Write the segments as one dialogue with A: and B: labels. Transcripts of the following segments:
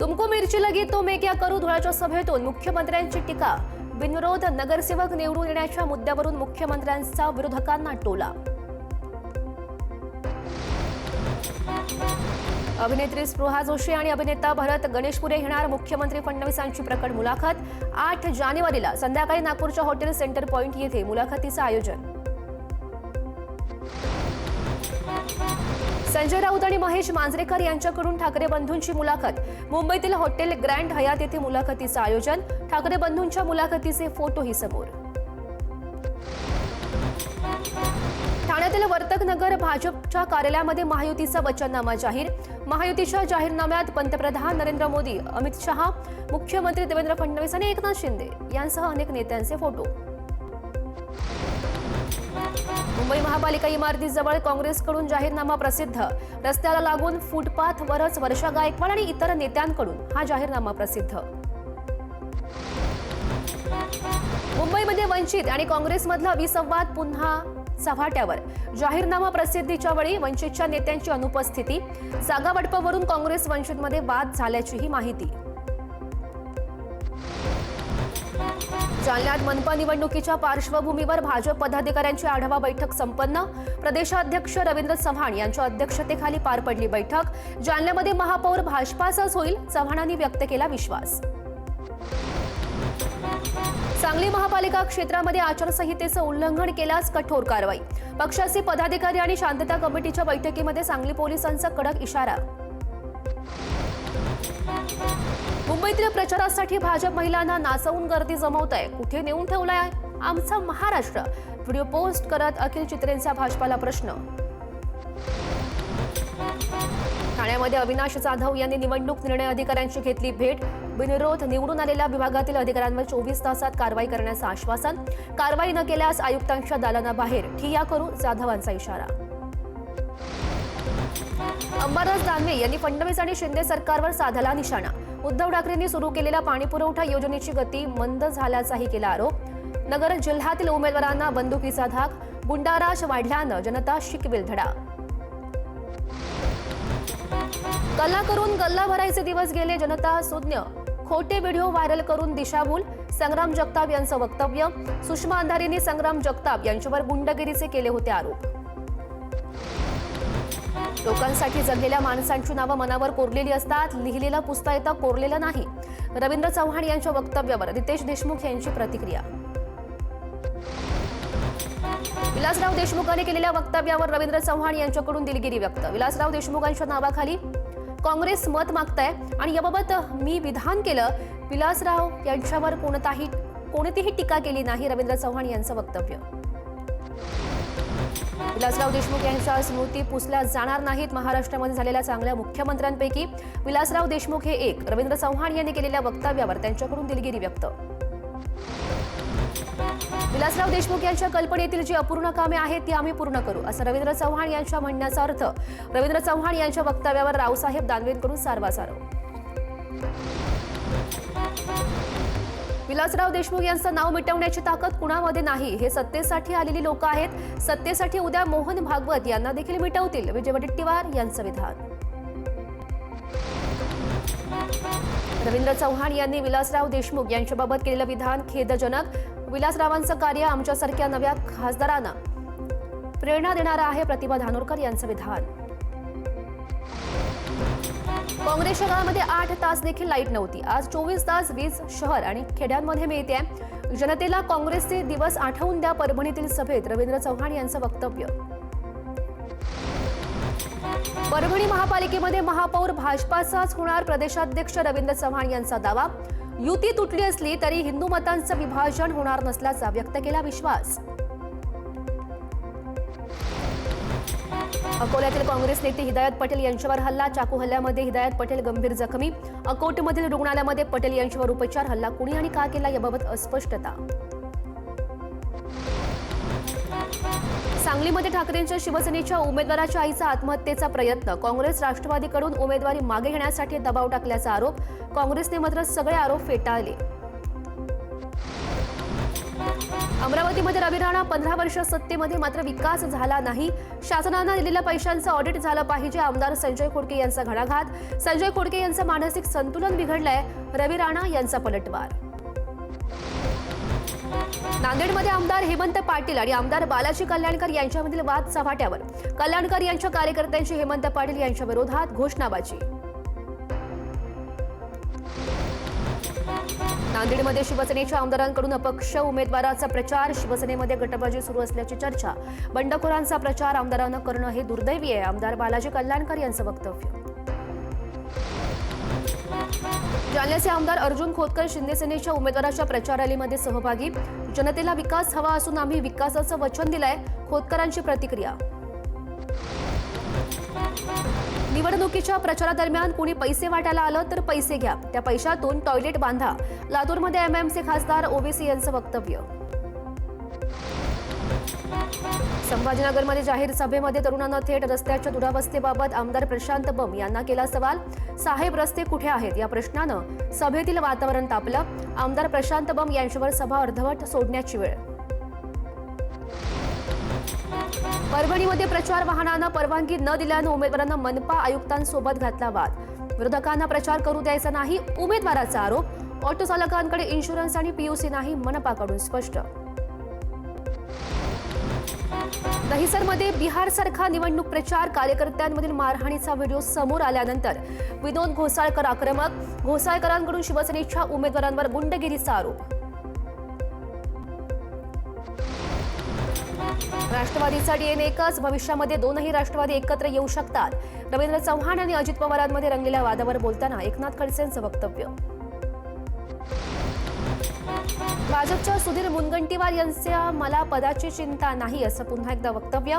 A: तुमको मिरची लगी तो मैं क्या करू धुळ्याच्या सभेतून मुख्यमंत्र्यांची टीका. बिनविरोध नगरसेवक निवडून येण्याच्या मुद्द्यावरून मुख्यमंत्र्यांचा विरोधकांना टोला. अभिनेत्री स्पृहा जोशी आणि अभिनेता भरत गणेशपुरे घेणार मुख्यमंत्री फडणवीसांची प्रकट मुलाखत. 8 जानेवारीला संध्याकाळी नागपूरच्या हॉटेल सेंटर पॉइंट येथे मुलाखतीचं आयोजन. संजय राऊत आणि महेश मांजरेकर यांच्याकडून ठाकरे बंधूंची मुलाखत. मुंबईतील हॉटेल ग्रँड हयात येथे मुलाखतीचं आयोजन. ठाकरे बंधूंच्या मुलाखतीचे फोटोही समोर. ठाण्यातील वर्तकनगर भाजपच्या कार्यालयामध्ये महायुतीचा वचननामा जाहीर. महायुतीच्या जाहीरनाम्यात पंतप्रधान नरेंद्र मोदी, अमित शहा, मुख्यमंत्री देवेंद्र फडणवीस आणि एकनाथ शिंदे यांसह अनेक नेत्यांचे फोटो. मुंबई महापालिका इमारतीजवळ काँग्रेसकडून जाहीरनामा प्रसिद्ध. रस्त्याला लागून फुटपाथवरच वर्षा गायकवाड आणि इतर नेत्यांकडून हा जाहीरनामा प्रसिद्ध. मुंबईमध्ये वंचित आणि काँग्रेसमधला विसंवाद पुन्हा चव्हाट्यावर. जाहीरनामा प्रसिद्धीच्या वेळी वंचितच्या नेत्यांची अनुपस्थिती. जागा वाटपावरून काँग्रेस वंचितमध्ये वाद झाल्याचीही माहिती. जालन्यात मनपा निवडणुकीच्या पार्श्वभूमीवर भाजप पदाधिकाऱ्यांची आढावा बैठक संपन्न. प्रदेशाध्यक्ष रवींद्र चव्हाण यांच्या अध्यक्षतेखाली पार पडली बैठक. जालन्यामध्ये महापौर भाजपाचाच होईल, चव्हाणांनी व्यक्त केला विश्वास. सांगली महापालिका क्षेत्रामध्ये आचारसंहितेचं उल्लंघन केल्यास कठोर कारवाई. पक्षाचे पदाधिकारी आणि शांतता कमिटीच्या बैठकीमध्ये सांगली पोलिसांचा कडक इशारा. मुंबईतील प्रचारासाठी भाजप महिलांना नाचवून गर्दी जमवत आहे. कुठे नेऊन ठेवलाय आमचा महाराष्ट्र. व्हिडिओ पोस्ट करत अखिल चित्रेंचा भाजपाला प्रश्न. ठाण्यामध्ये अविनाश जाधव यांनी निवडणूक निर्णय अधिकाऱ्यांची घेतली भेट. बिनविरोध निवडून आलेल्या विभागातील अधिकाऱ्यांवर 24 तासात कारवाई करण्याचं आश्वासन. कारवाई न केल्यास आयुक्तांच्या दालनाबाहेर ठिय्या करू, जाधवांचा इशारा. अंबादास दानवे यांनी फडणवीस आणि शिंदे सरकारवर साधला निशाणा. उद्धव ठाकरेंनी सुरू केलेल्या पाणीपुरवठा योजनेची गती मंद झाल्याचाही केला आरोप. नगर जिल्ह्यातील उमेदवारांना बंदुकीचा धाक. गुंडाराज वाढल्यानं जनता शिकवेल धडा. कल्ला करून गल्ला भरायचे दिवस गेले, जनता सुज्ञ. खोटे व्हिडिओ व्हायरल करून दिशाभूल. संग्राम जगताप यांचं वक्तव्य. सुषमा अंधारेंनी संग्राम जगताप यांच्यावर गुंडगिरीचे केले होते आरोप. लोकांसाठी जगलेल्या माणसांची नावं मनावर कोरलेली असतात, लिहिलेलं पुसता येतं, कोरलेलं नाही. रवींद्र चव्हाण यांच्या वक्तव्यावर रितेश देशमुख यांची प्रतिक्रिया. विलासराव देशमुखांनी केलेल्या वक्तव्यावर रवींद्र चव्हाण यांच्याकडून दिलगिरी व्यक्त. विलासराव देशमुखांच्या नावाखाली काँग्रेस मत मागताय आणि याबाबत मी विधान केलं. विलासराव यांच्यावर कोणतीही टीका केली नाही. रवींद्र चव्हाण यांचं वक्तव्य. विलासराव देशमुख यांच्या स्मृती पुसल्या जाणार नाहीत. महाराष्ट्रामध्ये झालेल्या चांगल्या मुख्यमंत्र्यांपैकी विलासराव देशमुख हे एक. रवींद्र चव्हाण यांनी केलेल्या वक्तव्यावर त्यांच्याकडून दिलगिरी व्यक्त. विलासराव देशमुख यांच्या कल्पनेतील जी अपूर्ण कामे आहेत ती आम्ही पूर्ण करू, असं रवींद्र चव्हाण यांच्या म्हणण्याचा अर्थ. रवींद्र चव्हाण यांच्या वक्तव्यावर रावसाहेब दानवेंकडून सारवासारव. विलासराव देशमुख यांचं नाव मिटवण्याची ताकद कुणामध्ये नाही. हे सत्तेसाठी आलेली लोक आहेत. सत्तेसाठी उद्या मोहन भागवत यांना देखील मिटवतील, विजय वडेट्टीवार यांचं विधान. रवींद्र चव्हाण यांनी विलासराव देशमुख यांच्याबाबत केलेलं विधान खेदजनक. विलासरावांचं कार्य आमच्यासारख्या नव्या खासदारांना प्रेरणा देणारं आहे, प्रतिभा धानोरकर यांचं विधान. काँग्रेसच्या काळामध्ये 8 तास देखील लाईट नव्हती. आज 24 तास वीज शहर आणि खेड्यांमध्ये मिळते. जनतेला काँग्रेसचे दिवस आठवून द्या. परभणीतील सभेत रवींद्र चव्हाण यांचं वक्तव्य. परभणी महापालिकेमध्ये महापौर भाजपाचाच होणार, प्रदेशाध्यक्ष रवींद्र चव्हाण यांचा दावा. युती तुटली असली तरी हिंदू मतांचं विभाजन होणार नसल्याचा व्यक्त केला विश्वास. अकोल्यातील काँग्रेस नेते हिदायत पटेल यांच्यावर हल्ला. चाकू हल्ल्यामध्ये हिदायत पटेल गंभीर जखमी. अकोटमधील रुग्णालयामध्ये पटेल यांच्यावर उपचार. हल्ला कुणी आणि का केला याबाबत अस्पष्टता. सांगलीमध्ये ठाकरेंच्या शिवसेनेच्या उमेदवाराच्या आईचा आत्महत्येचा प्रयत्न. काँग्रेस राष्ट्रवादीकडून उमेदवारी मागे घेण्यासाठी दबाव टाकल्याचा आरोप. काँग्रेसने मात्र सगळे आरोप फेटाळले. अमरावतीमध्ये रवी राणा 15 वर्ष सत्तेमध्ये मात्र विकास झाला नाही. शासनानं दिलेल्या पैशांचं ऑडिट झालं पाहिजे. आमदार संजय खोडके यांचा घणाघात. संजय खोडके यांचं मानसिक संतुलन बिघडलंय. रवी राणा यांचा पलटवार. नांदेडमध्ये आमदार हेमंत पाटील आणि आमदार बालाजी कल्याणकर यांच्यामधील वाद चव्हाट्यावर. कल्याणकर यांच्या कार्यकर्त्यांची हेमंत पाटील यांच्या विरोधात घोषणाबाजी. नांदेडमध्ये शिवसेनेच्या आमदारांकडून अपक्ष उमेदवाराचा प्रचार. शिवसेनेमध्ये गटबाजी सुरू असल्याची चर्चा. बंडखोरांचा प्रचार आमदारांना करणं हे दुर्दैवी आहे. आमदार बालाजी कल्याणकर यांचं वक्तव्य. जालन्याचे आमदार अर्जुन खोतकर शिंदे सेनेच्या उमेदवाराच्या प्रचार रॅलीमध्ये सहभागी. जनतेला विकास हवा असून आम्ही विकासाचं वचन दिलंय. खोतकरांची प्रतिक्रिया. निवडणुकीच्या प्रचारादरम्यान कोणी पैसे वाटायला आलं तर पैसे घ्या, त्या पैशातून टॉयलेट बांधा. लातूरमध्ये एमआयएमचे खासदार ओवेसी यांचं वक्तव्य. संभाजीनगरमध्ये जाहीर सभेमध्ये तरुणांना थेट रस्त्याच्या दुरावस्थेबाबत आमदार प्रशांत बंब यांना केला सवाल. साहेब रस्ते कुठे आहेत या प्रश्नानं सभेतील वातावरण तापलं. आमदार प्रशांत बंब यांच्यावर सभा अर्धवट सोडण्याची वेळ. परभणीमध्ये प्रचार वाहनांना परवानगी न दिल्यानं उमेदवारांना मनपा आयुक्तांसोबत घातला वाद. विरोधकांना प्रचार करू द्यायचा नाही उमेदवाराचा आरोप. ऑटो चालकांकडे इन्शुरन्स आणि पीयूसी नाही मनपाकडून स्पष्ट. दहिसरमध्ये बिहारसारखा निवडणूक प्रचार. कार्यकर्त्यांमधील मारहाणीचा व्हिडिओ समोर आल्यानंतर विनोद घोसाळकर आक्रमक. घोसाळकरांकडून शिवसेनेच्या उमेदवारांवर गुंडगिरीचा आरोप. राष्ट्रवादीचा डीएनए एकच. भविष्यामध्ये दोनही राष्ट्रवादी एकत्र येऊ शकतात. रवींद्र चव्हाण आणि अजित पवारांमध्ये रंगलेल्या वादावर बोलताना एकनाथ खडसेंचं वक्तव्य. भाजपच्या सुधीर मुनगंटीवार यांच्या मला पदाची चिंता नाही असं पुन्हा एकदा वक्तव्य.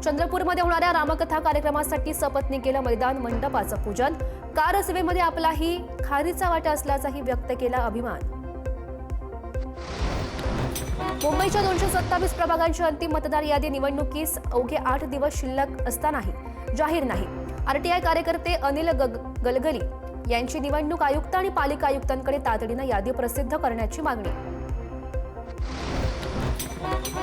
A: चंद्रपूरमध्ये होणाऱ्या रामकथा कार्यक्रमासाठी सपत्नी केलं मैदान मंडपाचं पूजन. कारसेवेमध्ये आपलाही खारीचा वाटा असल्याचाही व्यक्त केला अभिमान. मुंबईच्या 227 प्रभागांची अंतिम मतदार यादी निवडणुकीस अवघे 8 दिवस शिल्लक असतानाही जाहीर नाही. आरटीआय कार्यकर्ते अनिल गलगली यांची निवडणूक आयुक्त आणि पालिका आयुक्तांकडे तातडीनं यादी प्रसिद्ध करण्याची मागणी.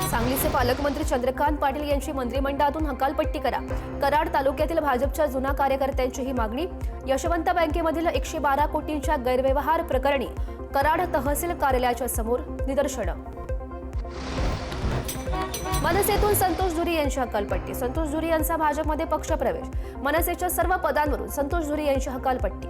A: सांगलीचे पालकमंत्री चंद्रकांत पाटील यांची मंत्रिमंडळातून हकालपट्टी करा. कराड तालुक्यातील भाजपच्या जुना कार्यकर्त्यांची ही मागणी. यशवंत बँकेमधील 112 कोटींच्या गैरव्यवहार प्रकरणी कराड तहसील कार्यालयाच्या समोर निदर्शनं. मनसेतून संतोष झुरी यांची हकालपट्टी. संतोष झुरी यांचा भाजपमध्ये पक्षप्रवेश. मनसेच्या सर्व पदांवरून संतोष झुरी यांची हकालपट्टी.